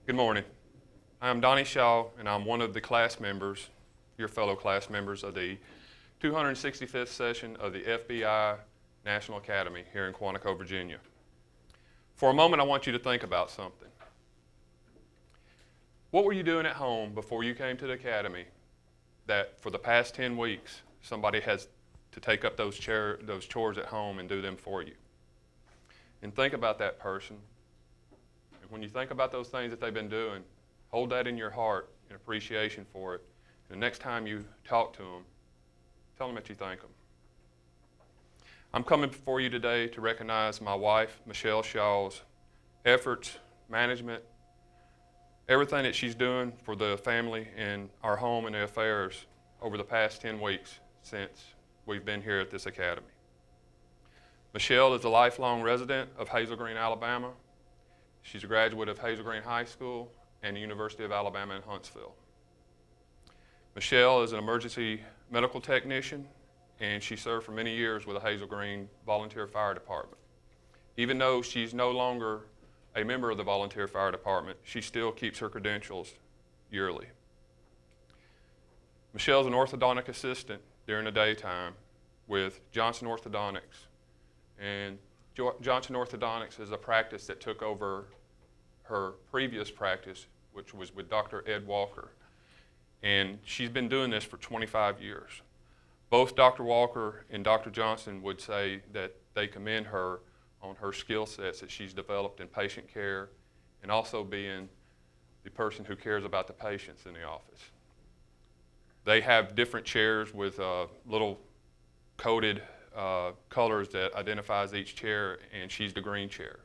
Good morning. I'm Donnie Shaw, and I'm one of the class members, your fellow class members of the 265th session of the FBI National Academy here in Quantico, Virginia. For a moment, I want you to think about something. What were you doing at home before you came to the Academy that for the past 10 weeks, somebody has to take up those chores at home and do them for you? And think about that person. And when you think about those things that they've been doing, hold that in your heart in appreciation for it. And the next time you talk to them, tell them that you thank them. I'm coming before you today to recognize my wife, Michelle Shaw's efforts, management, everything that she's doing for the family and our home and the affairs over the past 10 weeks since we've been here at this academy. Michelle is a lifelong resident of Hazel Green, Alabama. She's a graduate of Hazel Green High School and the University of Alabama in Huntsville. Michelle is an emergency medical technician, and she served for many years with the Hazel Green Volunteer Fire Department. Even though she's no longer a member of the Volunteer Fire Department, she still keeps her credentials yearly. Michelle's an orthodontic assistant during the daytime with Johnson Orthodontics. And Johnson Orthodontics is a practice that took over her previous practice, which was with Dr. Ed Walker. And she's been doing this for 25 years. Both Dr. Walker and Dr. Johnson would say that they commend her on her skill sets that she's developed in patient care and also being the person who cares about the patients in the office. They have different chairs with little coded colors that identifies each chair, and she's the green chair.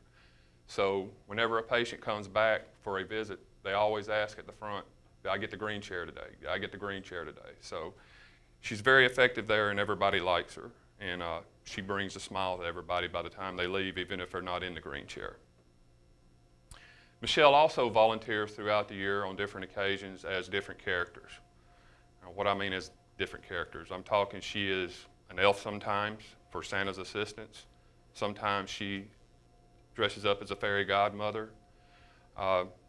So whenever a patient comes back for a visit, they always ask at the front, "Did I get the green chair today? Did I get the green chair today?" So she's very effective there, and everybody likes her. And she brings a smile to everybody by the time they leave, even if they're not in the green chair. Michelle also volunteers throughout the year on different occasions as different characters. Now, what I mean is different characters. I'm talking she is an elf sometimes for Santa's assistance. Sometimes she dresses up as a fairy godmother.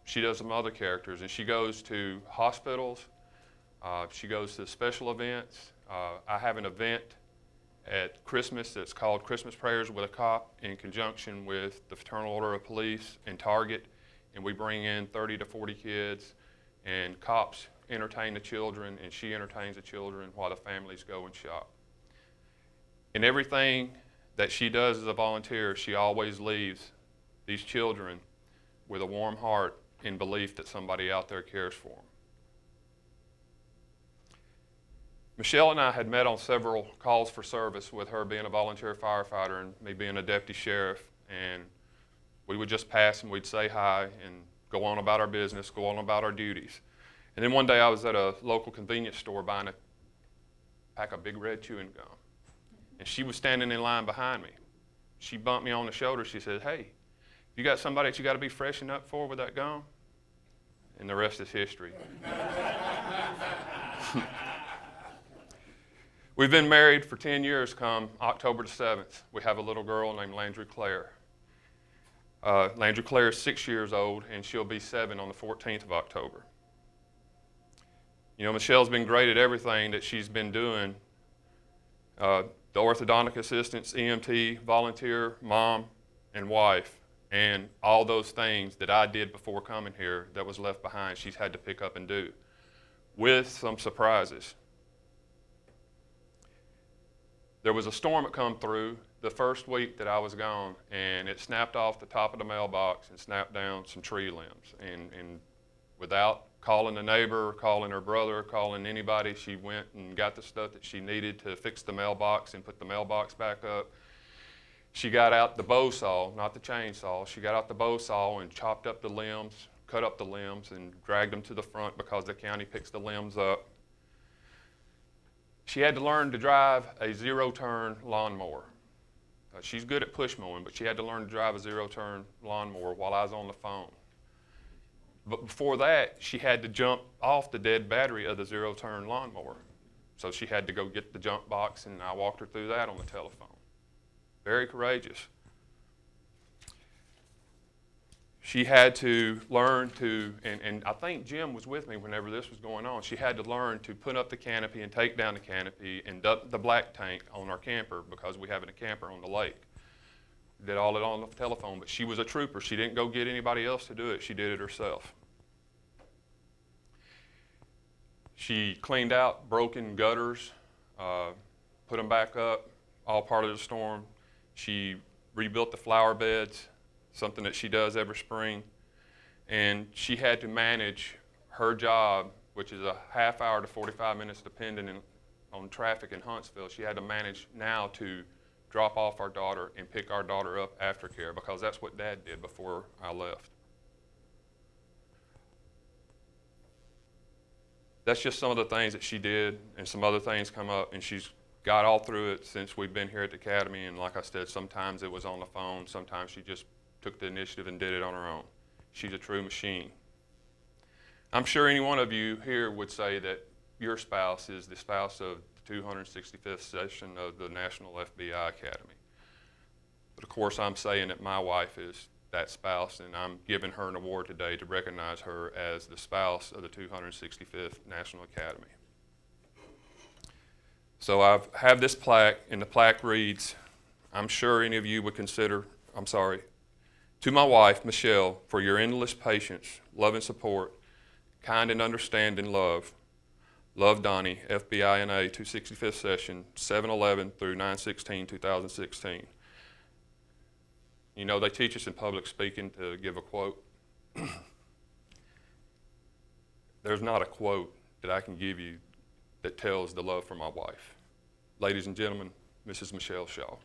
She does some other characters, and she goes to hospitals. She goes to special events. I have an event at Christmas that's called Christmas Prayers with a Cop in conjunction with the Fraternal Order of Police and Target, and we bring in 30 to 40 kids, and cops entertain the children, and she entertains the children while the families go and shop. In everything that she does as a volunteer, she always leaves these children with a warm heart in belief that somebody out there cares for them. Michelle and I had met on several calls for service, with her being a volunteer firefighter and me being a deputy sheriff, and we would just pass and we'd say hi and go on about our business, go on about our duties. And then one day I was at a local convenience store buying a pack of big red chewing gum, and she was standing in line behind me. She bumped me on the shoulder. She said, "Hey, you got somebody that you got to be freshening up for with that gum?" And the rest is history. We've been married for 10 years come October the 7th. We have a little girl named Landry Claire. Landry Claire is 6 years old, and she'll be 7 on the 14th of October. You know, Michelle's been great at everything that she's been doing. The orthodontic assistants, EMT, volunteer, mom, and wife, and all those things that I did before coming here that was left behind, she's had to pick up and do, with some surprises. There was a storm that come through the first week that I was gone, and it snapped off the top of the mailbox and snapped down some tree limbs. And without calling the neighbor, calling her brother, calling anybody, she went and got the stuff that she needed to fix the mailbox and put the mailbox back up. She got out the bow saw, not the chainsaw. She got out the bow saw and chopped up the limbs, cut up the limbs, and dragged them to the front because the county picks the limbs up. She had to learn to drive a zero-turn lawnmower. She's good at push mowing, but she had to learn to drive a zero-turn lawnmower while I was on the phone. But before that, she had to jump off the dead battery of the zero-turn lawnmower. So she had to go get the jump box, and I walked her through that on the telephone. Very courageous. She had to learn to, and I think Jim was with me whenever this was going on, she had to learn to put up the canopy and take down the canopy and dump the black tank on our camper because we have a camper on the lake. Did all it on the telephone, but she was a trooper. She didn't go get anybody else to do it. She did it herself. She cleaned out broken gutters, put them back up, all part of the storm. She rebuilt the flower beds, something that she does every spring. And she had to manage her job, which is a half hour to 45 minutes depending on traffic in Huntsville. She had to manage now to drop off our daughter and pick our daughter up aftercare, because that's what Dad did before I left. That's just some of the things that she did, and some other things come up, and she's got all through it since we've been here at the academy. And like I said, sometimes it was on the phone, sometimes she just took the initiative and did it on her own. She's a true machine. I'm sure any one of you here would say that your spouse is the spouse of the 265th session of the National FBI Academy. But of course, I'm saying that my wife is that spouse, and I'm giving her an award today to recognize her as the spouse of the 265th National Academy. So I have this plaque, and the plaque reads, I'm sure any of you would consider, to my wife, Michelle, for your endless patience, love and support, kind and understanding love. Love, Donnie, FBINA 265th session, 7/11 through 9/16/2016. You know, they teach us in public speaking to give a quote. There's not a quote that I can give you that tells the love for my wife. Ladies and gentlemen, Mrs. Michelle Shaw.